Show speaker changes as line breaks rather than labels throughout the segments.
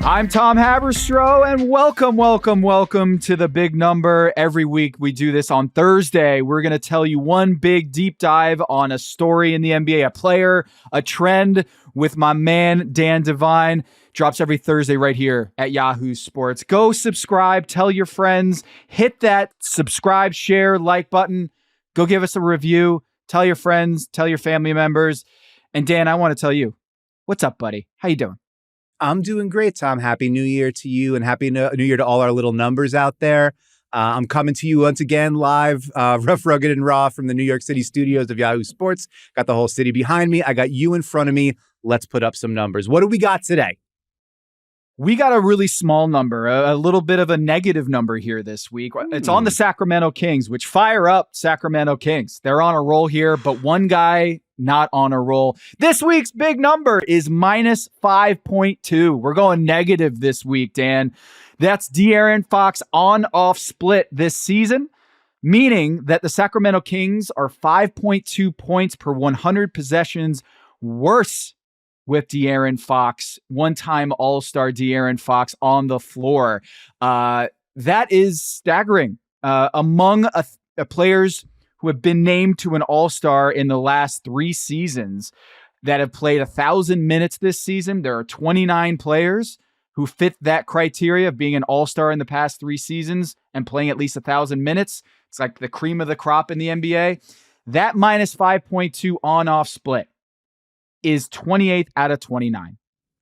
I'm Tom Haberstroh, and welcome to The Big Number. Every week we do this on Thursday. We're going to tell you one big deep dive on a story in the NBA, a player, a trend with my man, Dan Devine. Drops every Thursday right here at Yahoo Sports. Go subscribe, tell your friends, hit that subscribe, share, like button. Go give us a review. Tell your friends, tell your family members. And Dan, I want to tell you, what's up, buddy? How you doing?
I'm doing great, Tom. Happy New Year to you, and Happy New Year to all our little numbers out there. I'm coming to you once again live, rough, rugged, and raw from the New York City studios of Yahoo Sports. Got the whole city behind me. I got you in front of me. Let's put up some numbers. What do we got today?
We got a really small number, a little bit of a negative number here this week. It's on the Sacramento Kings, which fire up Sacramento Kings. They're on a roll here, but one guy not on a roll. This week's big number is minus 5.2. We're going negative this week, Dan. That's De'Aaron Fox on-off split this season, meaning that the Sacramento Kings are 5.2 points per 100 possessions worse with De'Aaron Fox, one-time All-Star De'Aaron Fox on the floor. That is staggering. Among players who have been named to an All-Star in the last 3 seasons that have played 1,000 minutes this season, there are 29 players who fit that criteria of being an All-Star in the past 3 seasons and playing at least 1,000 minutes. It's like the cream of the crop in the NBA. That minus 5.2 on-off split is 28th out of 29.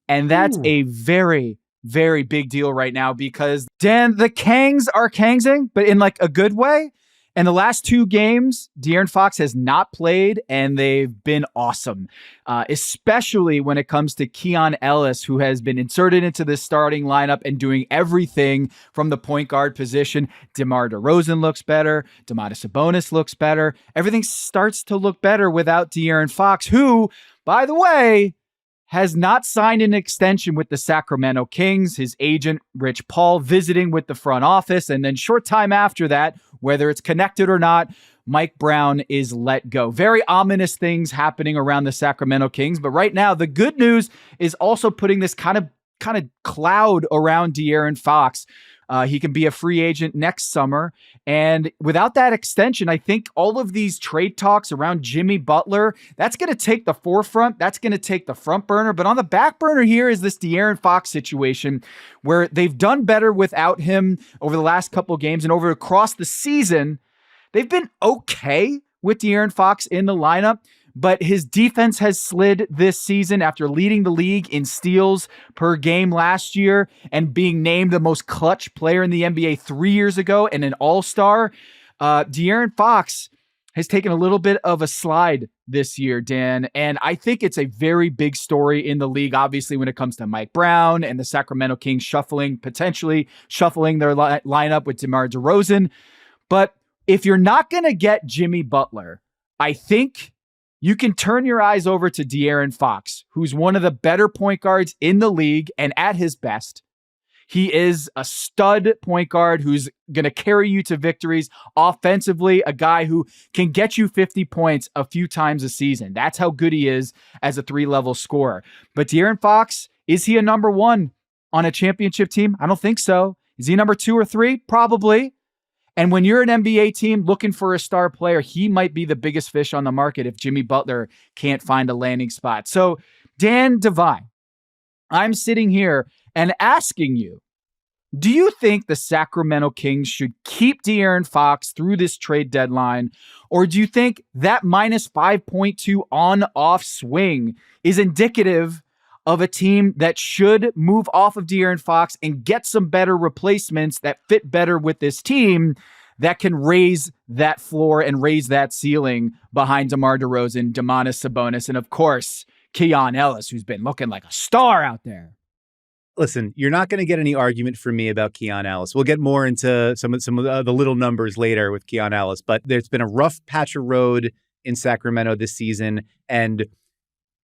And that's a very, very big deal right now because, Dan, the Kangs are Kangsing, but in like a good way. And the last 2 games, De'Aaron Fox has not played, and they've been awesome, especially when it comes to Keon Ellis, who has been inserted into the starting lineup and doing everything from the point guard position. DeMar DeRozan looks better. Domantas Sabonis looks better. Everything starts to look better without De'Aaron Fox, who, by the way, has not signed an extension with the Sacramento Kings. His agent, Rich Paul, visiting with the front office. And then short time after that, whether it's connected or not, Mike Brown is let go. Very ominous things happening around the Sacramento Kings. But right now, the good news is also putting this kind of cloud around De'Aaron Fox. He can be a free agent next summer. And without that extension, I think all of these trade talks around Jimmy Butler, that's going to take the forefront. That's going to take the front burner. But on the back burner here is this De'Aaron Fox situation where they've done better without him over the last couple of games and across the season. They've been okay with De'Aaron Fox in the lineup, but his defense has slid this season after leading the league in steals per game last year and being named the most clutch player in the NBA 3 years ago and an all-star. De'Aaron Fox has taken a little bit of a slide this year, Dan, and I think it's a very big story in the league, obviously, when it comes to Mike Brown and the Sacramento Kings potentially shuffling their lineup with DeMar DeRozan. But if you're not going to get Jimmy Butler, I think you can turn your eyes over to De'Aaron Fox, who's one of the better point guards in the league and at his best. He is a stud point guard who's going to carry you to victories offensively, a guy who can get you 50 points a few times a season. That's how good he is as a 3-level scorer. But De'Aaron Fox, is he a number 1 on a championship team? I don't think so. Is he number 2 or 3? Probably. And when you're an NBA team looking for a star player, he might be the biggest fish on the market if Jimmy Butler can't find a landing spot. So, Dan Devine, I'm sitting here and asking you, do you think the Sacramento Kings should keep De'Aaron Fox through this trade deadline? Or do you think that minus 5.2 on-off swing is indicative of a team that should move off of De'Aaron Fox and get some better replacements that fit better with this team that can raise that floor and raise that ceiling behind DeMar DeRozan, Domantas Sabonis, and of course, Keon Ellis, who's been looking like a star out there?
Listen, you're not going to get any argument from me about Keon Ellis. We'll get more into some of the little numbers later with Keon Ellis, but there's been a rough patch of road in Sacramento this season, and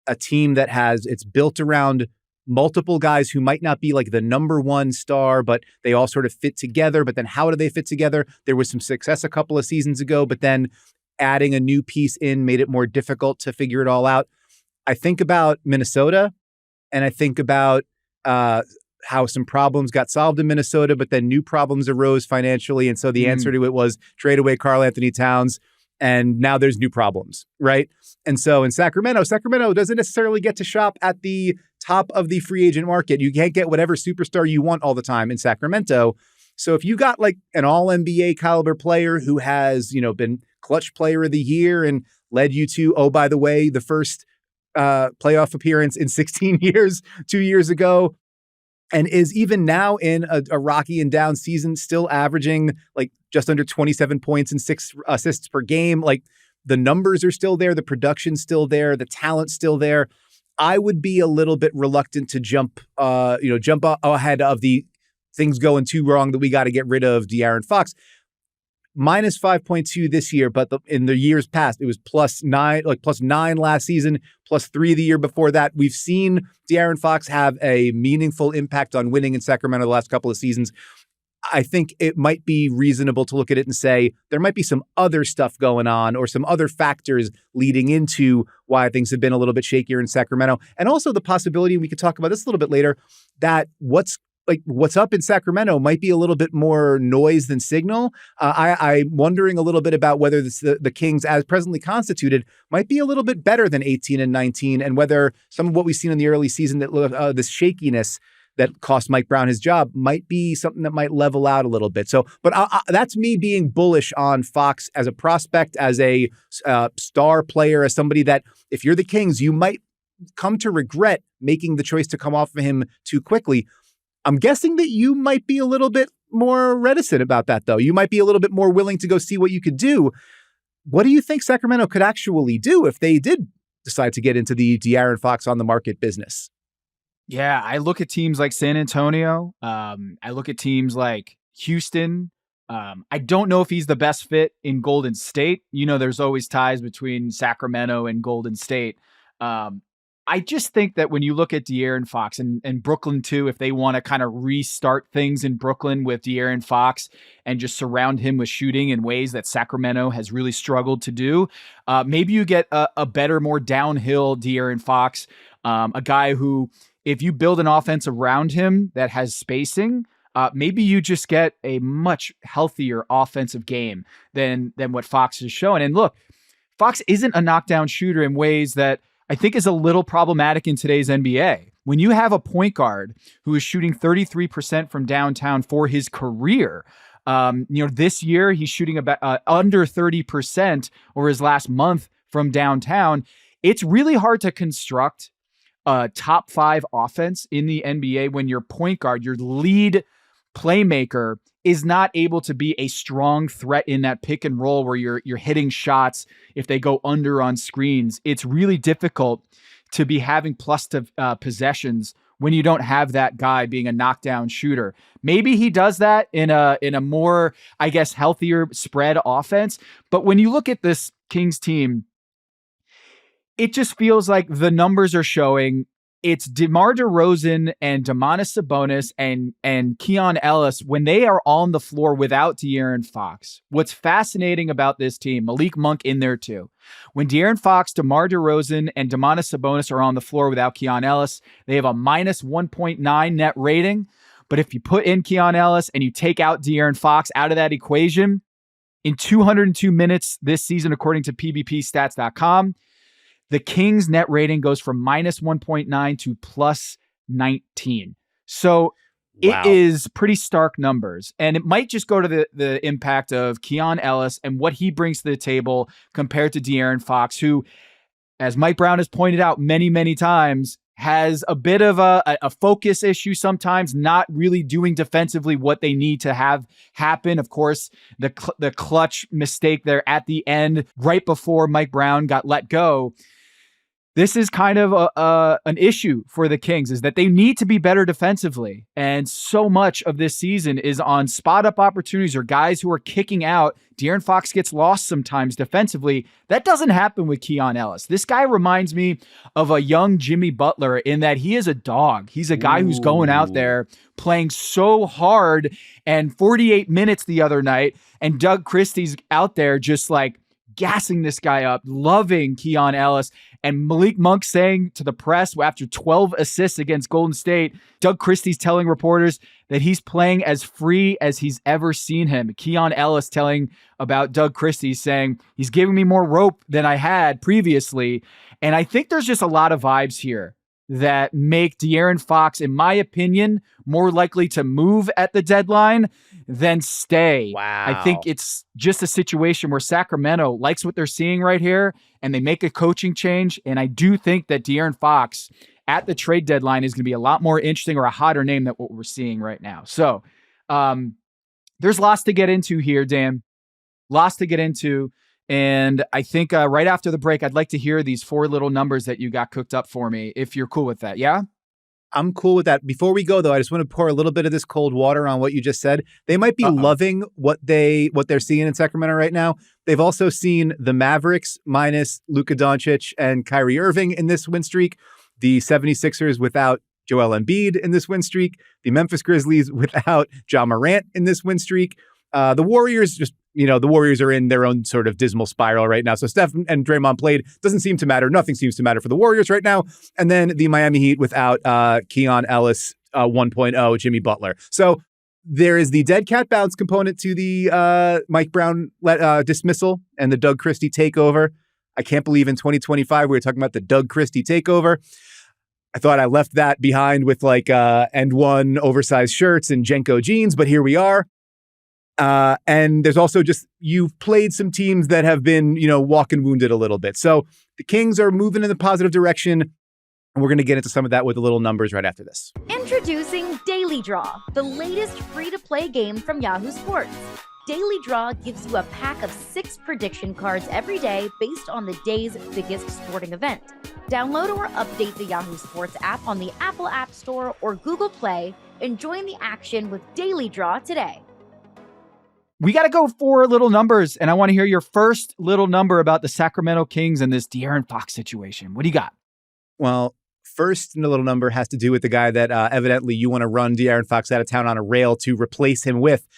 a team that it's built around multiple guys who might not be like the number 1 star, but they all sort of fit together. But then how do they fit together? There was some success a couple of seasons ago, but then adding a new piece in made it more difficult to figure it all out. I think about Minnesota, and I think about how some problems got solved in Minnesota, but then new problems arose financially. And so the answer to it was trade away Karl Anthony Towns. And now there's new problems, right? And so in Sacramento doesn't necessarily get to shop at the top of the free agent market. You can't get whatever superstar you want all the time in Sacramento. So if you got like an all NBA caliber player who has, been clutch player of the year and led you to, oh, by the way, the first playoff appearance in 16 years, 2 years ago, and is even now in a rocky and down season, still averaging like just under 27 points and 6 assists per game. Like the numbers are still there. The production's still there. The talent's still there. I would be a little bit reluctant to jump ahead of the things going too wrong that we got to get rid of De'Aaron Fox. Minus 5.2 this year, but in the years past, it was +9 last season, +3 the year before that. We've seen De'Aaron Fox have a meaningful impact on winning in Sacramento the last couple of seasons. I think it might be reasonable to look at it and say there might be some other stuff going on or some other factors leading into why things have been a little bit shakier in Sacramento. And also the possibility, and we could talk about this a little bit later, that what's up in Sacramento might be a little bit more noise than signal. I'm wondering a little bit about whether the Kings, as presently constituted, might be a little bit better than 18 and 19, and whether some of what we've seen in the early season, that this shakiness that cost Mike Brown his job, might be something that might level out a little bit. So, but that's me being bullish on Fox as a prospect, as a star player, as somebody that if you're the Kings, you might come to regret making the choice to come off of him too quickly. I'm guessing that you might be a little bit more reticent about that, though. You might be a little bit more willing to go see what you could do. What do you think Sacramento could actually do if they did decide to get into the De'Aaron Fox on the market business?
Yeah, I look at teams like San Antonio. I look at teams like Houston. I don't know if he's the best fit in Golden State. There's always ties between Sacramento and Golden State. I just think that when you look at De'Aaron Fox and Brooklyn too, if they want to kind of restart things in Brooklyn with De'Aaron Fox and just surround him with shooting in ways that Sacramento has really struggled to do, maybe you get a better, more downhill De'Aaron Fox, a guy who, if you build an offense around him that has spacing, maybe you just get a much healthier offensive game than what Fox is showing. And look, Fox isn't a knockdown shooter in ways that I think is a little problematic in today's NBA. When you have a point guard who is shooting 33% from downtown for his career, this year he's shooting about under 30% over his last month from downtown. It's really hard to construct a top 5 offense in the NBA when your point guard, your lead playmaker, is not able to be a strong threat in that pick and roll where you're hitting shots if they go under on screens. It's really difficult to be having plus possessions when you don't have that guy being a knockdown shooter. Maybe he does that in a more, I guess, healthier spread offense. But when you look at this Kings team, it just feels like the numbers are showing it's DeMar DeRozan and Domantas Sabonis and Keon Ellis when they are on the floor without De'Aaron Fox. What's fascinating about this team, Malik Monk in there too. When De'Aaron Fox, DeMar DeRozan, and Domantas Sabonis are on the floor without Keon Ellis, they have a minus 1.9 net rating. But if you put in Keon Ellis and you take out De'Aaron Fox out of that equation, in 202 minutes this season, according to PBPstats.com, the Kings net rating goes from minus 1.9 to plus 19. So It is pretty stark numbers. And it might just go to the impact of Keon Ellis and what he brings to the table compared to De'Aaron Fox, who, as Mike Brown has pointed out many, many times, has a bit of a focus issue sometimes, not really doing defensively what they need to have happen. Of course, the clutch mistake there at the end, right before Mike Brown got let go. This is kind of an issue for the Kings, is that they need to be better defensively. And so much of this season is on spot-up opportunities or guys who are kicking out. De'Aaron Fox gets lost sometimes defensively. That doesn't happen with Keon Ellis. This guy reminds me of a young Jimmy Butler in that he is a dog. He's a guy who's going out there playing so hard. And 48 minutes the other night, and Doug Christie's out there just like gassing this guy up, loving Keon Ellis. And Malik Monk saying to the press after 12 assists against Golden State, Doug Christie's telling reporters that he's playing as free as he's ever seen him. Keon Ellis telling about Doug Christie, saying he's giving me more rope than I had previously. And I think there's just a lot of vibes here that make De'Aaron Fox, in my opinion, more likely to move at the deadline than stay.
Wow.
I think it's just a situation where Sacramento likes what they're seeing right here, and they make a coaching change. And I do think that De'Aaron Fox at the trade deadline is going to be a lot more interesting or a hotter name than what we're seeing right now. So there's lots to get into here, Dan. Lots to get into. And I think right after the break, I'd like to hear these 4 little numbers that you got cooked up for me, if you're cool with that. Yeah?
I'm cool with that. Before we go, though, I just want to pour a little bit of this cold water on what you just said. They might be loving what they're seeing in Sacramento right now. They've also seen the Mavericks minus Luka Doncic and Kyrie Irving in this win streak, the 76ers without Joel Embiid in this win streak, the Memphis Grizzlies without Ja Morant in this win streak. The Warriors the Warriors are in their own sort of dismal spiral right now. So Steph and Draymond played. Doesn't seem to matter. Nothing seems to matter for the Warriors right now. And then the Miami Heat without Keon Ellis 1.0, Jimmy Butler. So there is the dead cat bounce component to the Mike Brown dismissal and the Doug Christie takeover. I can't believe in 2025 we were talking about the Doug Christie takeover. I thought I left that behind with end one oversized shirts and Jenko jeans, but here we are. And there's also you've played some teams that have been, walking wounded a little bit. So the Kings are moving in the positive direction. And we're going to get into some of that with the little numbers right after this.
Introducing Daily Draw, the latest free-to-play game from Yahoo Sports. Daily Draw gives you a pack of 6 prediction cards every day based on the day's biggest sporting event. Download or update the Yahoo Sports app on the Apple App Store or Google Play and join the action with Daily Draw today.
We got to go 4 little numbers, and I want to hear your first little number about the Sacramento Kings and this De'Aaron Fox situation. What do you got?
Well, first little number has to do with the guy that evidently you want to run De'Aaron Fox out of town on a rail to replace him with.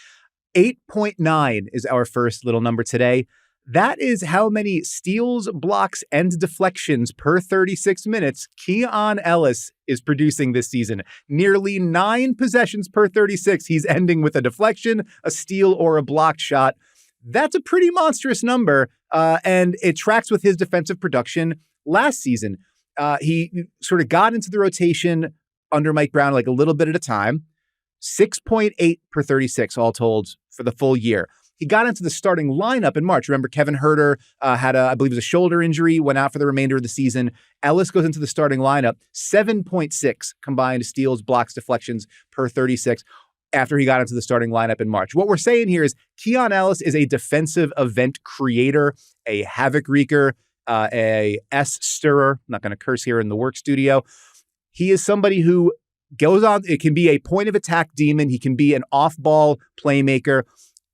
8.9 is our first little number today. That is how many steals, blocks, and deflections per 36 minutes Keon Ellis is producing this season. Nearly 9 possessions per 36. He's ending with a deflection, a steal, or a blocked shot. That's a pretty monstrous number, and it tracks with his defensive production last season. He sort of got into the rotation under Mike Brown a little bit at a time. 6.8 per 36 all told for the full year. He got into the starting lineup in March. Remember, Kevin Huerter had I believe it was a shoulder injury, went out for the remainder of the season. Ellis goes into the starting lineup, 7.6 combined steals, blocks, deflections per 36 after he got into the starting lineup in March. What we're saying here is Keon Ellis is a defensive event creator, a havoc wreaker, a S-stirrer. I'm not going to curse here in the work studio. He is somebody who goes on. It can be a point of attack demon. He can be an off-ball playmaker.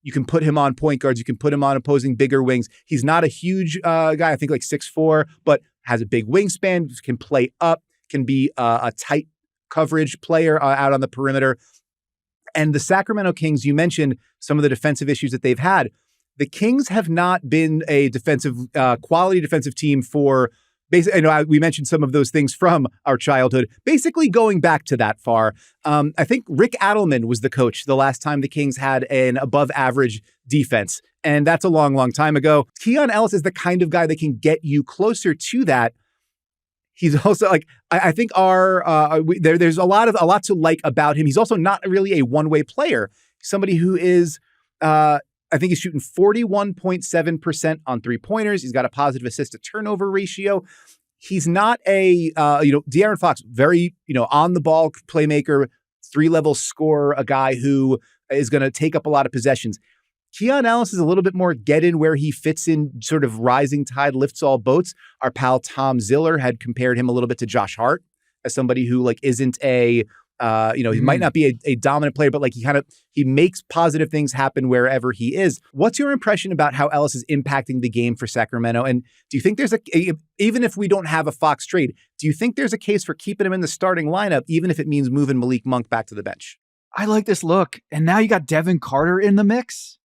You can put him on point guards. You can put him on opposing bigger wings. He's not a huge guy, I think 6'4", but has a big wingspan, can play up, can be a tight coverage player out on the perimeter. And the Sacramento Kings, you mentioned some of the defensive issues that they've had. The Kings have not been a quality defensive team for basically, we mentioned some of those things from our childhood, basically going back to that far. I think Rick Adelman was the coach the last time the Kings had an above average defense. And that's a long, long time ago. Keon Ellis is the kind of guy that can get you closer to that. He's also I think there's a lot to like about him. He's also not really a one-way player. Somebody who is, I think he's shooting 41.7% on 3-pointers. He's got a positive assist to turnover ratio. He's not De'Aaron Fox, very, on the ball playmaker, 3-level scorer, a guy who is going to take up a lot of possessions. Keon Ellis is a little bit more get in where he fits in, sort of rising tide lifts all boats. Our pal Tom Ziller had compared him a little bit to Josh Hart as somebody who isn't he might not be a dominant player, but he makes positive things happen wherever he is. What's your impression about how Ellis is impacting the game for Sacramento? And do you think there's even if we don't have a Fox trade, do you think there's a case for keeping him in the starting lineup, even if it means moving Malik Monk back to the bench?
I like this look. And now you got Devin Carter in the mix.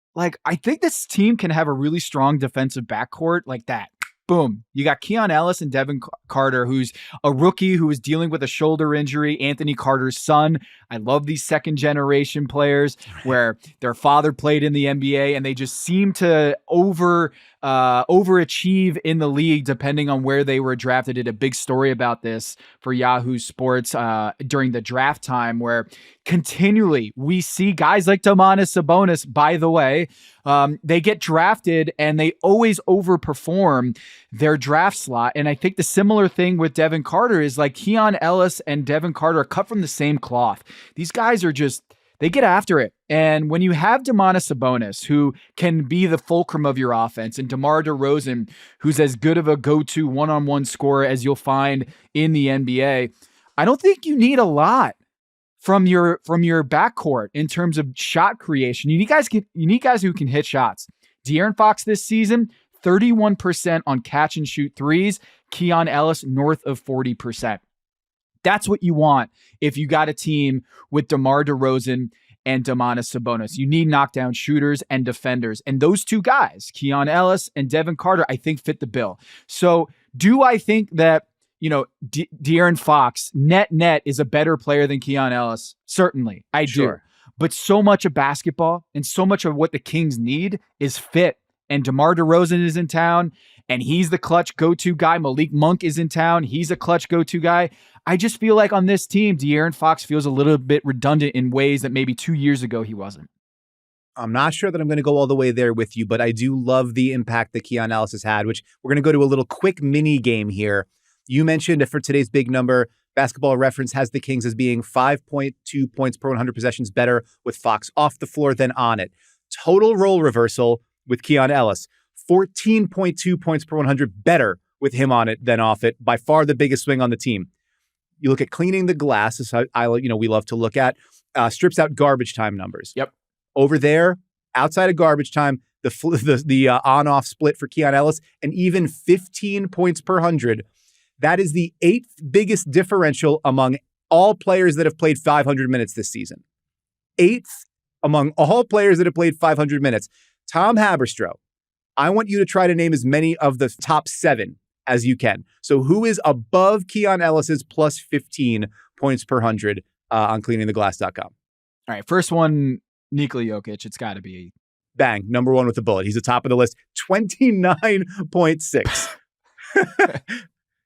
I think this team can have a really strong defensive backcourt like that. Boom. You got Keon Ellis and Devin Carter, who's a rookie who is dealing with a shoulder injury, Anthony Carter's son. I love these second-generation players where their father played in the NBA, and they just seem to overachieve in the league depending on where they were drafted. I did a big story about this for Yahoo Sports during the draft time, where continually we see guys like Domantas Sabonis, by the way, they get drafted and they always overperform their draft slot. And I think the similar thing with Devin Carter is like Keon Ellis and Devin Carter are cut from the same cloth. These guys are just, they get after it. And when you have Domantas Sabonis, who can be the fulcrum of your offense, and DeMar DeRozan, who's as good of a go-to one-on-one scorer as you'll find in the NBA, I don't think you need a lot from your backcourt in terms of shot creation. You need guys who can hit shots. De'Aaron Fox this season, 31% on catch and shoot threes. Keon Ellis north of 40%. That's what you want if you got a team with DeMar DeRozan and Domantas Sabonis. You need knockdown shooters and defenders. And those two guys, Keon Ellis and Devin Carter, I think fit the bill. So do I think that, De'Aaron Fox net is a better player than Keon Ellis? Certainly, I do. But so much of basketball and so much of what the Kings need is fit. And DeMar DeRozan is in town, and he's the clutch go-to guy. Malik Monk is in town. He's a clutch go-to guy. I just feel like on this team, De'Aaron Fox feels a little bit redundant in ways that maybe 2 years ago he wasn't.
I'm not sure that I'm going to go all the way there with you, but I do love the impact that Keon Ellis has had, which we're going to go to a little quick mini game here. You mentioned for today's big number, Basketball Reference has the Kings as being 5.2 points per 100 possessions better with Fox off the floor than on it. Total role reversal with Keon Ellis, 14.2 points per 100 better with him on it than off it. By far the biggest swing on the team. You look at cleaning the glass, as we love to look at, strips out garbage time numbers.
Yep.
Over there, outside of garbage time, the on-off split for Keon Ellis, and even 15 points per 100. That is the 8th biggest differential among all players that have played 500 minutes this season. 8th among all players that have played 500 minutes. Tom Haberstroh, I want you to try to name as many of the top 7 as you can. So who is above Keon Ellis's plus 15 points per 100 on cleaningtheglass.com?
All right, first one, Nikola Jokic. It's got to be.
Bang, number 1 with the bullet. He's the top of the list, 29.6.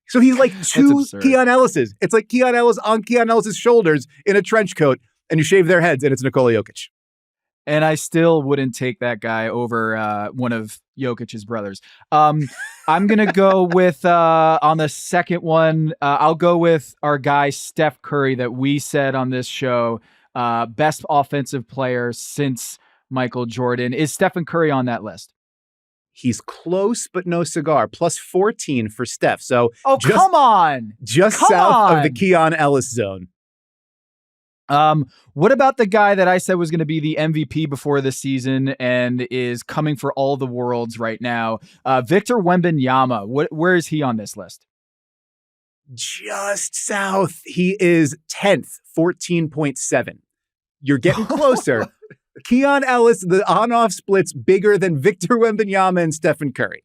So he's like 2 Keon Ellis's. It's like Keon Ellis on Keon Ellis's shoulders in a trench coat, and you shave their heads, and it's Nikola Jokic.
And I still wouldn't take that guy over one of Jokic's brothers. I'm going to go with, on the second one, I'll go with our guy Steph Curry that we said on this show, best offensive player since Michael Jordan. Is Stephen Curry on that list?
He's close, but no cigar. Plus 14 for Steph. So,
come on.
Just south of the Keon Ellis zone.
What about the guy that I said was going to be the MVP before the season and is coming for all the worlds right now? Victor Wembanyama. Where is he on this list?
Just south. He is 10th, 14.7. You're getting closer. Keon Ellis, the on-off splits bigger than Victor Wembanyama and Stephen Curry.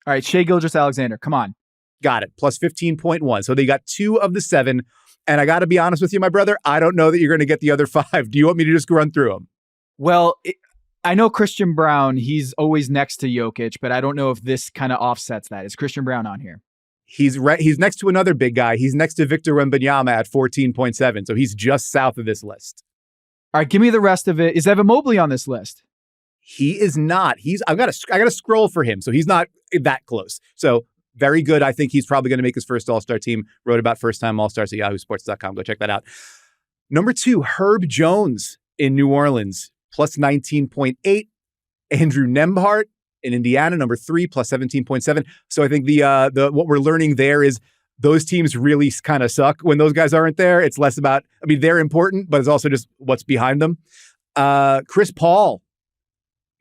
All right, Shai Gilgeous-Alexander, come on.
Got it, plus 15.1. So they got 2 of the 7. And I got to be honest with you, my brother, I don't know that you're going to get the other 5. Do you want me to just run through them?
Well, I know Christian Brown, he's always next to Jokic, but I don't know if this kind of offsets that. Is Christian Brown on here?
He's next to another big guy. He's next to Victor Wembanyama at 14.7. So he's just south of this list.
All right, give me the rest of it. Is Evan Mobley on this list?
He is not. I got to scroll for him, so he's not that close. So very good. I think he's probably going to make his first All-Star team. Wrote about first-time All-Stars at yahoosports.com. Go check that out. Number 2, Herb Jones in New Orleans, plus 19.8. Andrew Nembhard in Indiana, number 3, plus 17.7. So I think the what we're learning there is those teams really kind of suck when those guys aren't there. It's less about, they're important, but it's also just what's behind them. Chris Paul,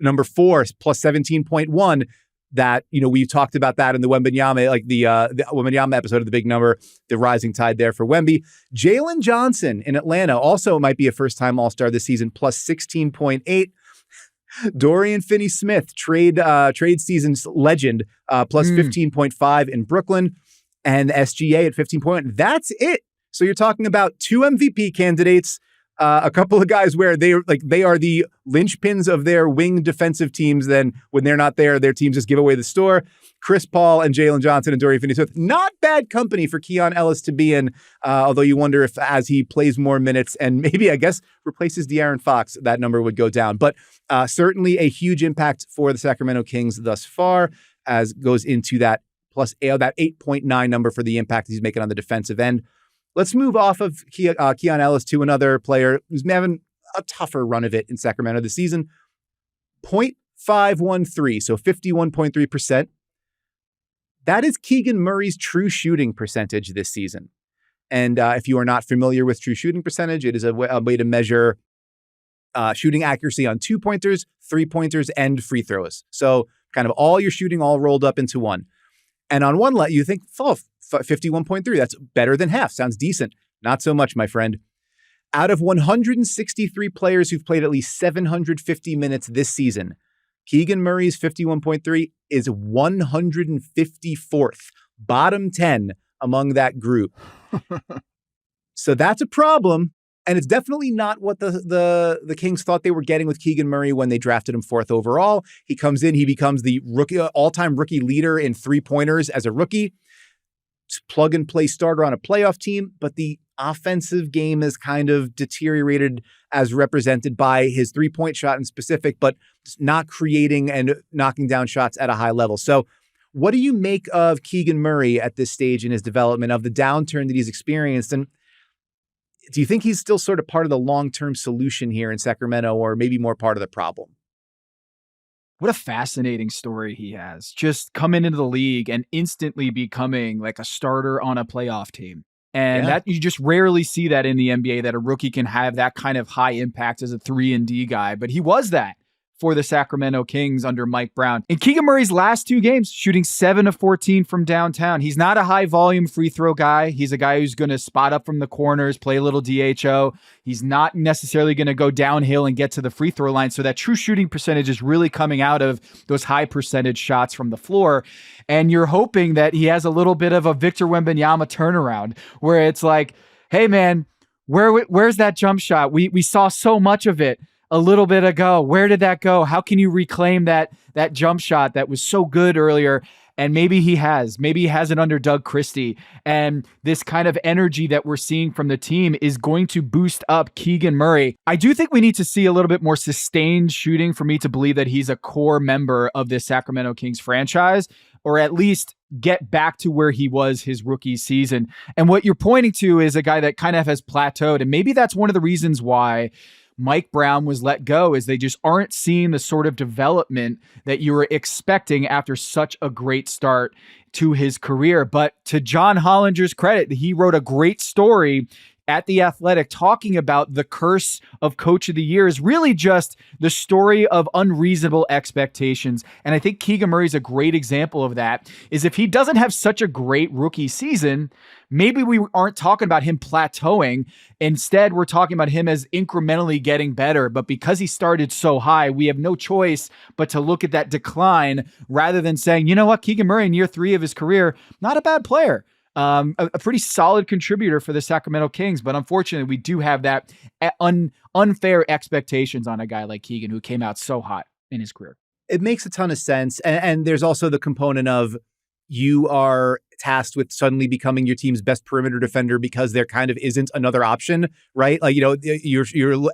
number 4, plus 17.1. That, we talked about that in the Wembanyama, like the Wembanyama episode of The Big Number, the rising tide there for Wemby. Jalen Johnson in Atlanta also might be a first-time All-Star this season, plus 16.8. Dorian Finney-Smith, trade season's legend, plus 15.5 in Brooklyn, and SGA at 15. That's it. So you're talking about 2 MVP candidates, a couple of guys where they are the linchpins of their wing defensive teams. Then when they're not there, their teams just give away the store. Chris Paul and Jalen Johnson and Dorian Finney-Smith. Not bad company for Keon Ellis to be in, although you wonder if as he plays more minutes and maybe, I guess, replaces De'Aaron Fox, that number would go down. But certainly a huge impact for the Sacramento Kings thus far, as goes into that plus that 8.9 number for the impact he's making on the defensive end. Let's move off of Keon Ellis to another player who's having a tougher run of it in Sacramento this season. 0.513, so 51.3%. That is Keegan Murray's true shooting percentage this season. And if you are not familiar with true shooting percentage, it is a way to measure shooting accuracy on 2-pointers, 3-pointers, and free throws. So kind of all your shooting all rolled up into one. And on one let you think, 51.3, that's better than half. Sounds decent. Not so much, my friend. Out of 163 players who've played at least 750 minutes this season, Keegan Murray's 51.3 is 154th, bottom 10 among that group. So that's a problem. And it's definitely not what the Kings thought they were getting with Keegan Murray when they drafted him 4th overall. He comes in, he becomes the all-time rookie leader in 3-pointers as a rookie. Plug-and-play starter on a playoff team, but the offensive game is kind of deteriorated as represented by his 3-point shot in specific, but not creating and knocking down shots at a high level. So what do you make of Keegan Murray at this stage in his development, of the downturn that he's experienced? And do you think he's still sort of part of the long-term solution here in Sacramento, or maybe more part of the problem?
What a fascinating story he has. Just coming into the league and instantly becoming like a starter on a playoff team. And that you just rarely see that in the NBA, that a rookie can have that kind of high impact as a 3-and-D guy. But he was that for the Sacramento Kings under Mike Brown. In Keegan Murray's last 2 games, shooting 7 of 14 from downtown. He's not a high volume free throw guy. He's a guy who's going to spot up from the corners, play a little DHO. He's not necessarily going to go downhill and get to the free throw line. So that true shooting percentage is really coming out of those high percentage shots from the floor. And you're hoping that he has a little bit of a Victor Wembanyama turnaround where it's like, hey man, where's that jump shot? We saw so much of it a little bit ago. Where did that go? How can you reclaim that jump shot that was so good earlier? And maybe he hasn't under Doug Christie. And this kind of energy that we're seeing from the team is going to boost up Keegan Murray. I do think we need to see a little bit more sustained shooting for me to believe that he's a core member of this Sacramento Kings franchise, or at least get back to where he was his rookie season. And what you're pointing to is a guy that kind of has plateaued. And maybe that's one of the reasons why Mike Brown was let go, is they just aren't seeing the sort of development that you were expecting after such a great start to his career. But to John Hollinger's credit, he wrote a great story at The Athletic talking about the curse of Coach of the Year is really just the story of unreasonable expectations. And I think Keegan Murray is a great example of that, is if he doesn't have such a great rookie season, maybe we aren't talking about him plateauing. Instead, we're talking about him as incrementally getting better. But because he started so high, we have no choice but to look at that decline rather than saying, you know what, Keegan Murray in year 3 of his career, not a bad player. A pretty solid contributor for the Sacramento Kings. But unfortunately, we do have that unfair expectations on a guy like Keegan, who came out so hot in his career.
It makes a ton of sense. And there's also the component of you are tasked with suddenly becoming your team's best perimeter defender because there kind of isn't another option, right? Like, you know,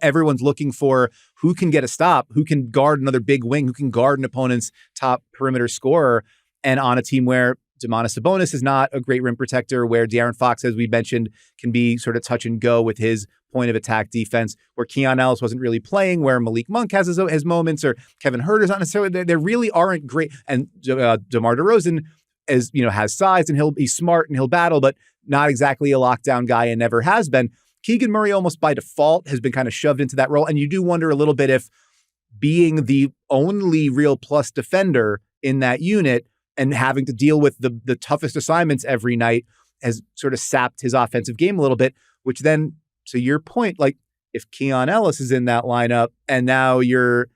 everyone's looking for who can get a stop, who can guard another big wing, who can guard an opponent's top perimeter scorer. And on a team where Domantas Sabonis is not a great rim protector, where De'Aaron Fox, as we mentioned, can be sort of touch and go with his point of attack defense, where Keon Ellis wasn't really playing, where Malik Monk has his moments, or Kevin Huerter's not necessarily, there really aren't great. And DeMar DeRozan has size and he's smart and he'll battle, but not exactly a lockdown guy and never has been. Keegan Murray almost by default has been kind of shoved into that role. And you do wonder a little bit if being the only real plus defender in that unit and having to deal with the toughest assignments every night has sort of sapped his offensive game a little bit, which then, to your point, like if Keon Ellis is in that lineup and now you're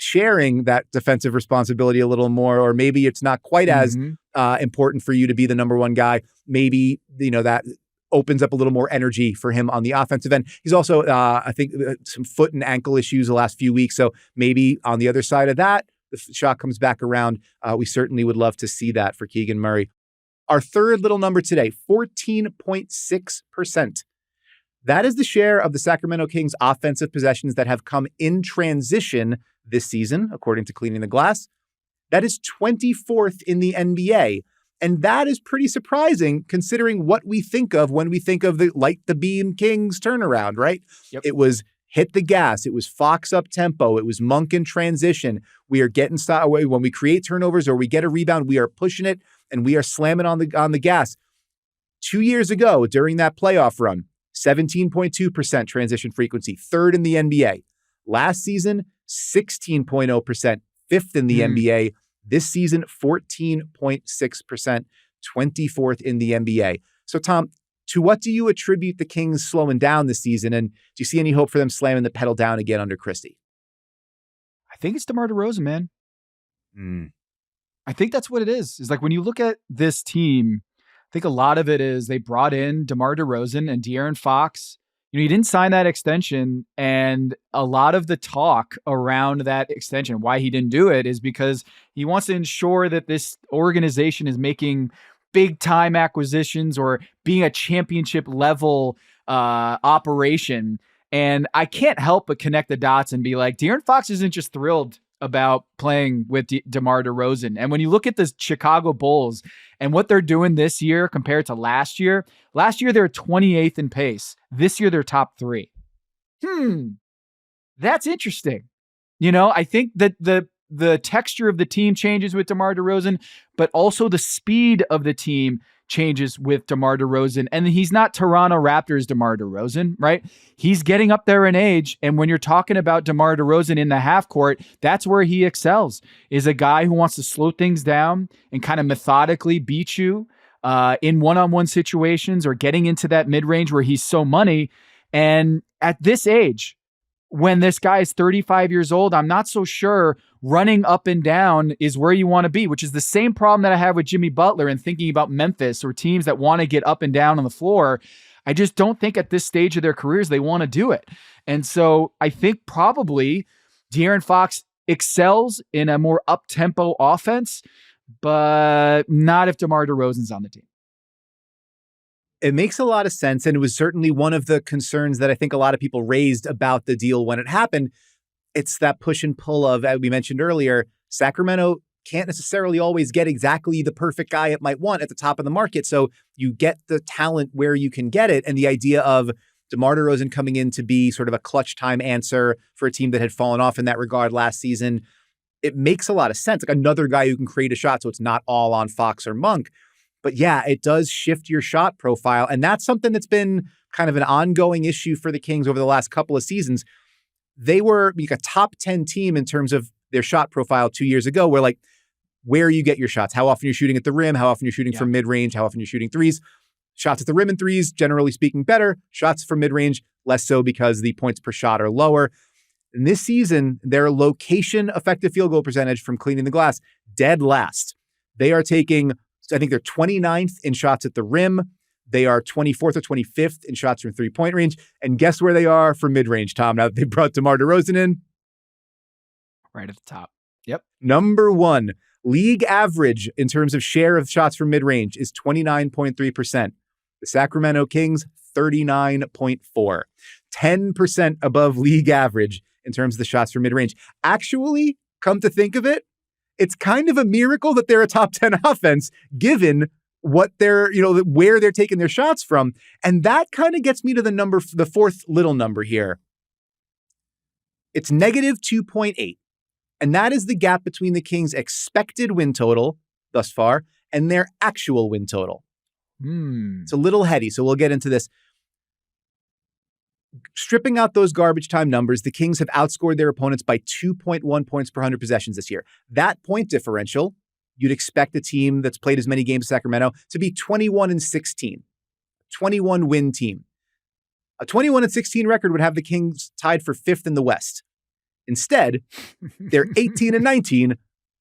sharing that defensive responsibility a little more, or maybe it's not quite as important for you to be the number one guy. Maybe, that opens up a little more energy for him on the offensive end. He's also, I think, some foot and ankle issues the last few weeks. So maybe on the other side of that, the shot comes back around. We certainly would love to see that for Keegan Murray. Our third little number today, 14.6%. That is the share of the Sacramento Kings offensive possessions that have come in transition this season, according to Cleaning the Glass. That is 24th in the NBA. And that is pretty surprising considering what we think of when we think of the light the beam Kings turnaround, right?
Yep.
It was hit the gas. It was Fox up tempo. It was Monk in transition. We are getting when we create turnovers or we get a rebound, we are pushing it and we are slamming on the gas. 2 years ago, during that playoff run, 17.2% transition frequency, third in the NBA. Last season, 16.0%, fifth in the NBA. This season, 14.6%, 24th in the NBA. So, Tom, to what do you attribute the Kings slowing down this season? And do you see any hope for them slamming the pedal down again under Christie?
I think it's DeMar DeRozan, man. I think that's what it is. It's like when you look at this team, I think a lot of it is they brought in DeMar DeRozan and De'Aaron Fox. He didn't sign that extension, and a lot of the talk around that extension, why he didn't do it, is because he wants to ensure that this organization is making big-time acquisitions or being a championship-level operation. And I can't help but connect the dots and be like, De'Aaron Fox isn't just thrilled about playing with DeMar DeRozan. And when you look at the Chicago Bulls and what they're doing this year compared to last year they're 28th in pace. This year they're top 3. That's interesting. I think that the texture of the team changes with DeMar DeRozan, but also the speed of the team changes with DeMar DeRozan. And he's not Toronto Raptors DeMar DeRozan, right? He's getting up there in age. And when you're talking about DeMar DeRozan in the half court, that's where he excels, is a guy who wants to slow things down and kind of methodically beat you in one-on-one situations or getting into that mid-range where he's so money. And at this age, when this guy is 35 years old, I'm not so sure running up and down is where you want to be, which is the same problem that I have with Jimmy Butler and thinking about Memphis or teams that want to get up and down on the floor. I just don't think at this stage of their careers they want to do it. And so I think probably De'Aaron Fox excels in a more up-tempo offense, but not if DeMar DeRozan's on the team.
It makes a lot of sense, and it was certainly one of the concerns that I think a lot of people raised about the deal when it happened. It's that push and pull of, as we mentioned earlier, Sacramento can't necessarily always get exactly the perfect guy it might want at the top of the market. So you get the talent where you can get it, and the idea of DeMar DeRozan coming in to be sort of a clutch time answer for a team that had fallen off in that regard last season, it makes a lot of sense. Like another guy who can create a shot so it's not all on Fox or Monk. But yeah, it does shift your shot profile. And that's something that's been kind of an ongoing issue for the Kings over the last couple of seasons. They were like a top 10 team in terms of their shot profile 2 years ago, where you get your shots, how often you're shooting at the rim, how often you're shooting from mid-range, how often you're shooting threes. Shots at the rim and threes, generally speaking, better. Shots from mid-range, less so because the points per shot are lower. And this season, their location effective field goal percentage from Cleaning the Glass, dead last. They are taking, I think they're 29th in shots at the rim. They are 24th or 25th in shots from three-point range. And guess where they are for mid-range, Tom, now that they brought DeMar DeRozan in?
Right at the top. Yep.
Number 1, league average in terms of share of shots from mid-range is 29.3%. The Sacramento Kings, 39.4. 10% above league average in terms of the shots from mid-range. Actually, come to think of it, it's kind of a miracle that they're a top 10 offense, given what they're, where they're taking their shots from. And that kind of gets me to the fourth little number here. It's negative 2.8. And that is the gap between the Kings' expected win total thus far and their actual win total. It's a little heady, so we'll get into this. Stripping out those garbage time numbers, the Kings have outscored their opponents by 2.1 points per 100 possessions this year. That point differential, you'd expect a team that's played as many games as Sacramento to be 21-16, 21-win team. A 21-16 record would have the Kings tied for 5th in the West. Instead, they're 18 and 19,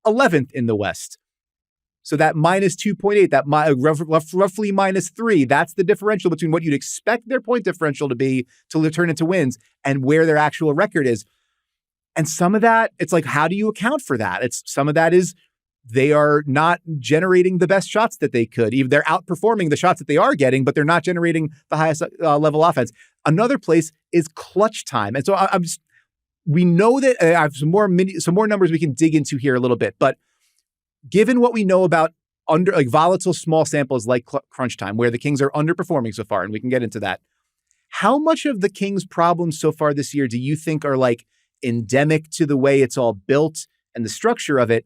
11th in the West. So that minus 2.8, that roughly minus 3, that's the differential between what you'd expect their point differential to be to turn into wins and where their actual record is. And some of that, it's like, how do you account for that? Some of that is they are not generating the best shots that they could. Even they're outperforming the shots that they are getting, but they're not generating the highest level offense. Another place is clutch time. And so we know that I have some more numbers we can dig into here a little bit, but given what we know about volatile small samples like crunch time, where the Kings are underperforming so far, and we can get into that, how much of the Kings' problems so far this year do you think are like endemic to the way it's all built and the structure of it?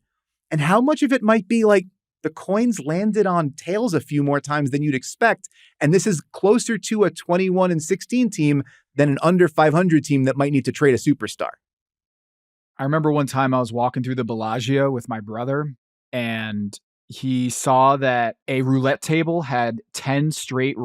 And how much of it might be like the coins landed on tails a few more times than you'd expect, and this is closer to a 21-16 team than an under 500 team that might need to trade a superstar?
I remember one time I was walking through the Bellagio with my brother, and he saw that a roulette table had 10 straight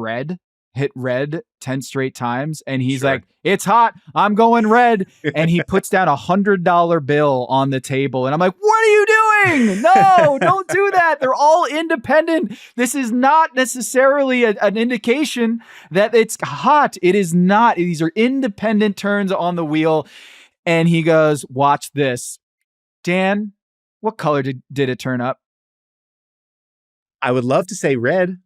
hit red 10 straight times. And he's like, it's hot, I'm going red. And he puts down $100 bill on the table. And I'm like, what are you doing? No, don't do that. They're all independent. This is not necessarily an indication that it's hot. It is not. These are independent turns on the wheel. And he goes, watch this. Dan, what color did it turn up?
I would love to say red.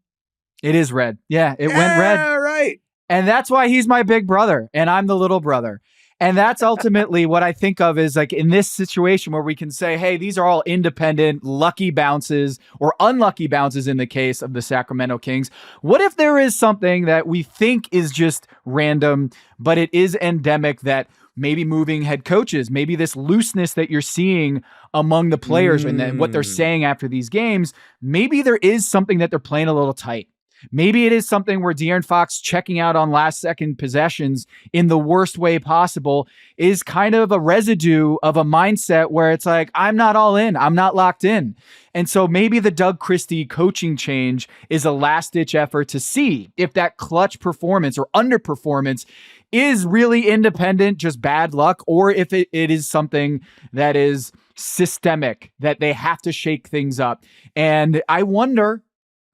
It is red. Yeah, it went red.
Right.
And that's why he's my big brother and I'm the little brother. And that's ultimately what I think of is like in this situation where we can say, hey, these are all independent, lucky bounces or unlucky bounces in the case of the Sacramento Kings. What if there is something that we think is just random, but it is endemic, that maybe moving head coaches, maybe this looseness that you're seeing among the players and then what they're saying after these games, maybe there is something that they're playing a little tight. Maybe it is something where De'Aaron Fox checking out on last second possessions in the worst way possible is kind of a residue of a mindset where it's like, I'm not all in, I'm not locked in. And so maybe the Doug Christie coaching change is a last ditch effort to see if that clutch performance or underperformance is really independent, just bad luck, or if it is something that is systemic, that they have to shake things up. And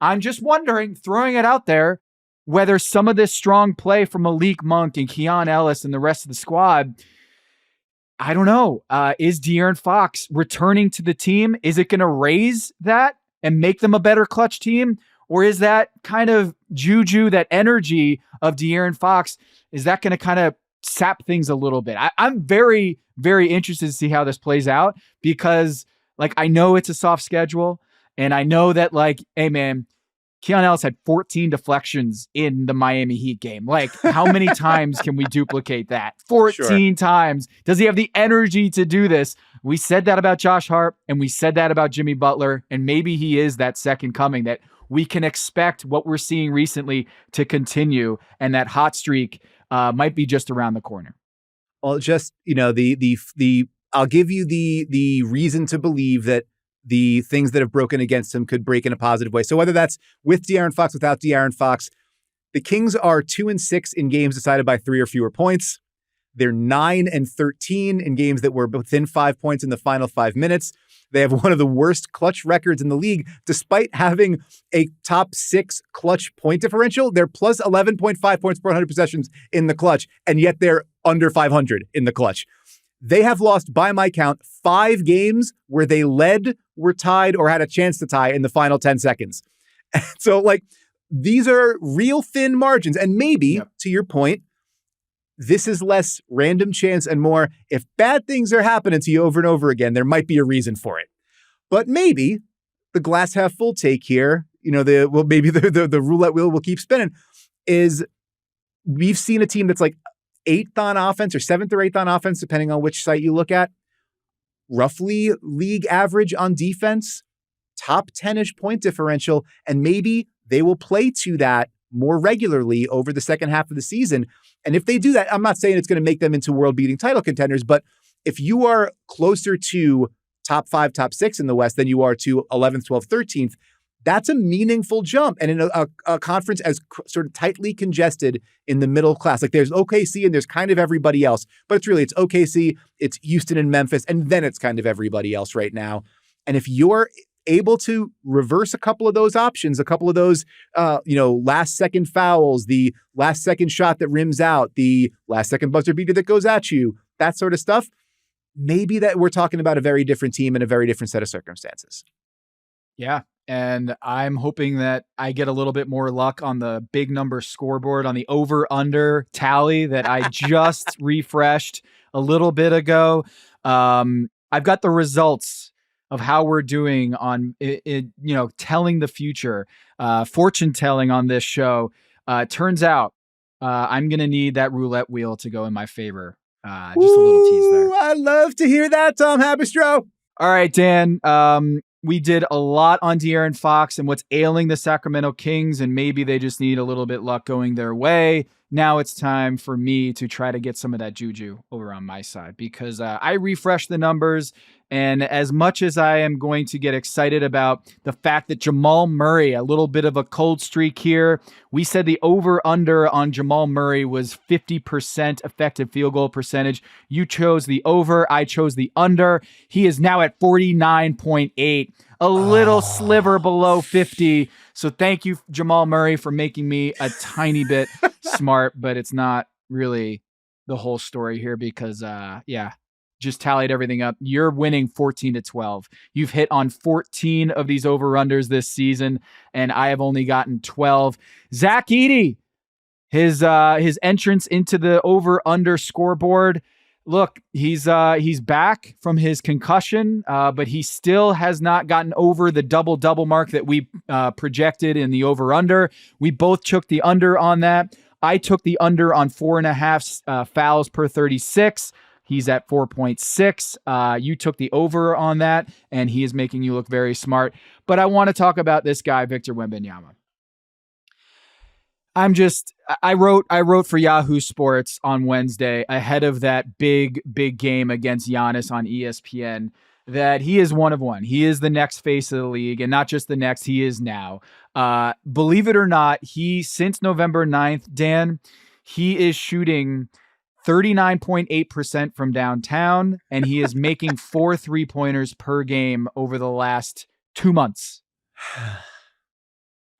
I'm just wondering, throwing it out there, whether some of this strong play from Malik Monk and Keon Ellis and the rest of the squad, I don't know. Is De'Aaron Fox returning to the team? Is it going to raise that and make them a better clutch team? Or is that kind of juju, that energy of De'Aaron Fox, is that going to kind of sap things a little bit? I'm very, very interested to see how this plays out because, like, I know it's a soft schedule. And I know that, like, hey, man, Keon Ellis had 14 deflections in the Miami Heat game. Like, how many times can we duplicate that? 14 times. Does he have the energy to do this? We said that about Josh Hart, and we said that about Jimmy Butler, and maybe he is that second coming, that we can expect what we're seeing recently to continue, and that hot streak might be just around the corner.
Well, just, you know, I'll give you the reason to believe that the things that have broken against him could break in a positive way. So whether that's with De'Aaron Fox, without De'Aaron Fox, the Kings are 2-6 in games decided by 3 or fewer points. They're 9-13 in games that were within 5 points in the final 5 minutes. They have one of the worst clutch records in the league, despite having a top 6 clutch point differential. They're plus 11.5 points per 100 possessions in the clutch, and yet they're under 500 in the clutch. They have lost, by my count, 5 games where they led, were tied, or had a chance to tie in the final 10 seconds. So, like, these are real thin margins. And maybe, to your point, this is less random chance and more, if bad things are happening to you over and over again, there might be a reason for it. But maybe the glass half full take here, you know, maybe the roulette wheel will keep spinning, is we've seen a team that's like 8th on offense or 7th or 8th on offense, depending on which site you look at, roughly league average on defense, top 10-ish point differential, and maybe they will play to that more regularly over the second half of the season. And if they do that, I'm not saying it's going to make them into world-beating title contenders, but if you are closer to top 5, top 6 in the West than you are to 11th, 12th, 13th, That's a meaningful jump. And in a conference as sort of tightly congested in the middle class, like there's OKC and there's kind of everybody else, but it's OKC, it's Houston and Memphis, and then it's kind of everybody else right now. And if you're able to reverse a couple of those options, a couple of those, last second fouls, the last second shot that rims out, the last second buzzer beater that goes at you, that sort of stuff, maybe that we're talking about a very different team and a very different set of circumstances.
Yeah. And I'm hoping that I get a little bit more luck on the big number scoreboard on the over-under tally that I just refreshed a little bit ago. I've got the results of how we're doing on telling the future, fortune telling on this show. Turns out I'm going to need that roulette wheel to go in my favor. Just a little tease there.
I love to hear that, Tom Haberstroh.
All right, Dan. We did a lot on De'Aaron Fox and what's ailing the Sacramento Kings, and maybe they just need a little bit luck going their way. Now it's time for me to try to get some of that juju over on my side because I refreshed the numbers. And as much as I am going to get excited about the fact that Jamal Murray, a little bit of a cold streak here, we said the over-under on Jamal Murray was 50% effective field goal percentage. You chose the over. I chose the under. He is now at 49.8, a little sliver below 50. So thank you, Jamal Murray, for making me a tiny bit smart, but it's not really the whole story here because, just tallied everything up. You're winning 14-12. You've hit on 14 of these over-unders this season, and I have only gotten 12. Zach Edey, his entrance into the over-under scoreboard. Look, he's back from his concussion, but he still has not gotten over the double-double mark that we projected in the over-under. We both took the under on that. I took the under on 4.5 fouls per 36. He's at 4.6. You took the over on that, and he is making you look very smart. But I want to talk about this guy, Victor Wembanyama. I wrote for Yahoo Sports on Wednesday ahead of that big game against Giannis on ESPN that he is one of one. He is the next face of the league, and not just the next, he is now. Believe it or not, since November 9th, Dan, he is shooting 39.8% from downtown, and he is making 4 3-pointers per game over the last 2 months.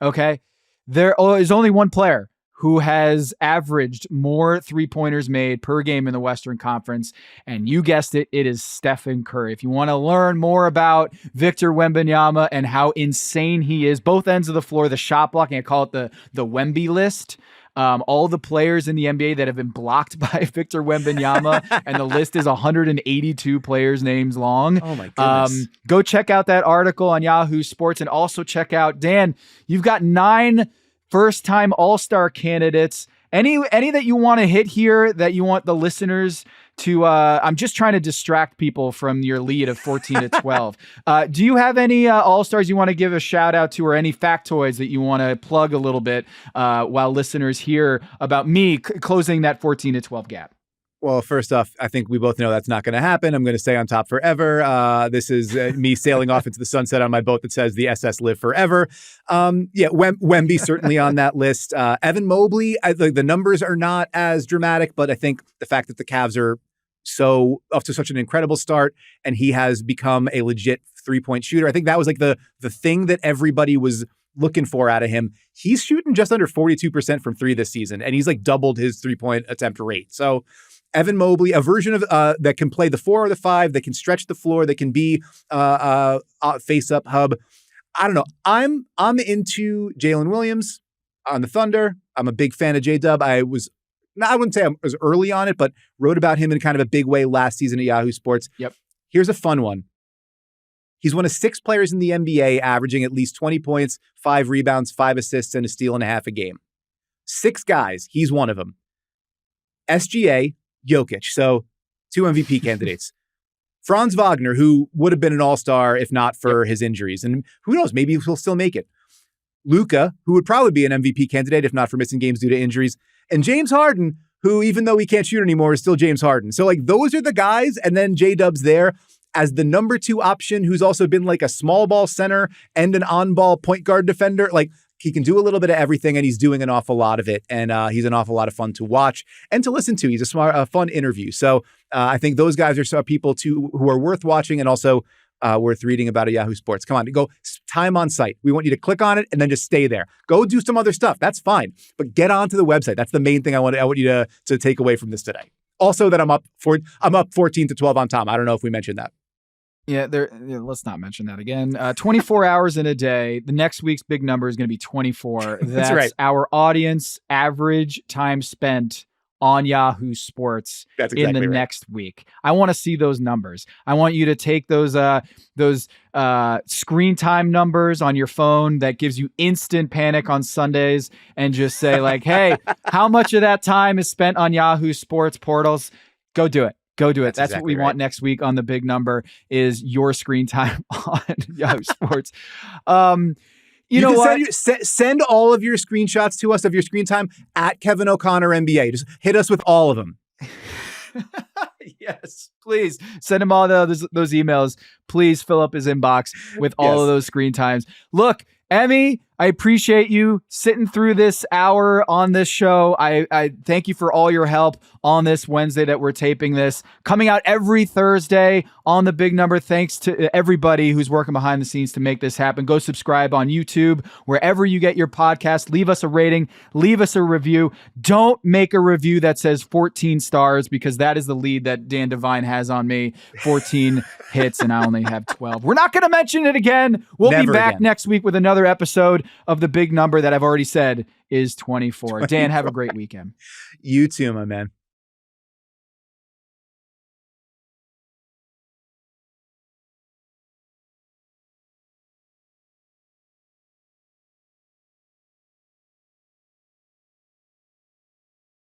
Okay? There is only one player who has averaged more 3-pointers made per game in the Western Conference, and you guessed it, it is Stephen Curry. If you want to learn more about Victor Wembanyama and how insane he is, both ends of the floor, the shot blocking, I call it the Wemby list. All the players in the NBA that have been blocked by Victor Wembanyama, and the list is 182 players' names long.
Oh my goodness.
Go check out that article on Yahoo Sports, and also check out, Dan, you've got 9 first-time All-Star candidates. Any that you want to hit here that you want the listeners to, I'm just trying to distract people from your lead of 14-12. Do you have any All-Stars you want to give a shout out to, or any factoids that you want to plug a little bit while listeners hear about me closing that 14-12 gap?
Well, first off, I think we both know that's not going to happen. I'm going to stay on top forever. This is me sailing off into the sunset on my boat that says the SS live forever. Wemby certainly on that list. Evan Mobley, the numbers are not as dramatic, but I think the fact that the Cavs are so off to such an incredible start and he has become a legit 3-point shooter, I think that was like the thing that everybody was looking for out of him. He's shooting just under 42% from 3 this season, and he's like doubled his 3-point attempt rate. So Evan Mobley, a version of that can play the 4 or the 5, that can stretch the floor, that can be face-up hub. I don't know. I'm into Jalen Williams on the Thunder. I'm a big fan of J-Dub. I wouldn't say I was early on it, but wrote about him in kind of a big way last season at Yahoo Sports.
Yep.
Here's a fun one. He's one of 6 players in the NBA averaging at least 20 points, 5 rebounds, 5 assists, and a steal and a half a game. 6 guys. He's one of them. SGA, Jokic. So 2 MVP candidates. Franz Wagner, who would have been an all-star if not for his injuries. And who knows, maybe he'll still make it. Luka, who would probably be an MVP candidate if not for missing games due to injuries. And James Harden, who, even though he can't shoot anymore, is still James Harden. So, like, those are the guys, and then J-Dub's there. as the number 2 option, who's also been like a small ball center and an on-ball point guard defender. Like, he can do a little bit of everything, and he's doing an awful lot of it. And he's an awful lot of fun to watch and to listen to. He's a fun interview. So I think those guys are some people too who are worth watching and also worth reading about at Yahoo Sports. Come on, go time on site. We want you to click on it and then just stay there. Go do some other stuff. That's fine. But get onto the website. That's the main thing I want you to take away from this today. Also that I'm up 14-12 on Tom. I don't know if we mentioned that.
Yeah, let's not mention that again. 24 hours in a day. The next week's big number is going to be 24. That's
right.
Our audience average time spent on Yahoo Sports in the next week. I want to see those numbers. I want you to take those screen time numbers on your phone that gives you instant panic on Sundays and just say like, hey, how much of that time is spent on Yahoo Sports portals? Go do it. Go do it. That's exactly what we want next week on the big number is your screen time on Yahoo Sports. You know what?
Send all of your screenshots to us of your screen time at Kevin O'Connor NBA. Just hit us with all of them.
Yes, please send him all those emails. Please fill up his inbox with all of those screen times. Look, Emmy, I appreciate you sitting through this hour on this show. I thank you for all your help on this Wednesday that we're taping this. Coming out every Thursday on the big number. Thanks to everybody who's working behind the scenes to make this happen. Go subscribe on YouTube, wherever you get your podcast. Leave us a rating. Leave us a review. Don't make a review that says 14 stars because that is the lead that Dan Devine has on me. 14 hits and I only have 12. We're not going to mention it again. We'll be back next week with another episode of the big number that I've already said is 24. Dan, have a great weekend.
You too, my man.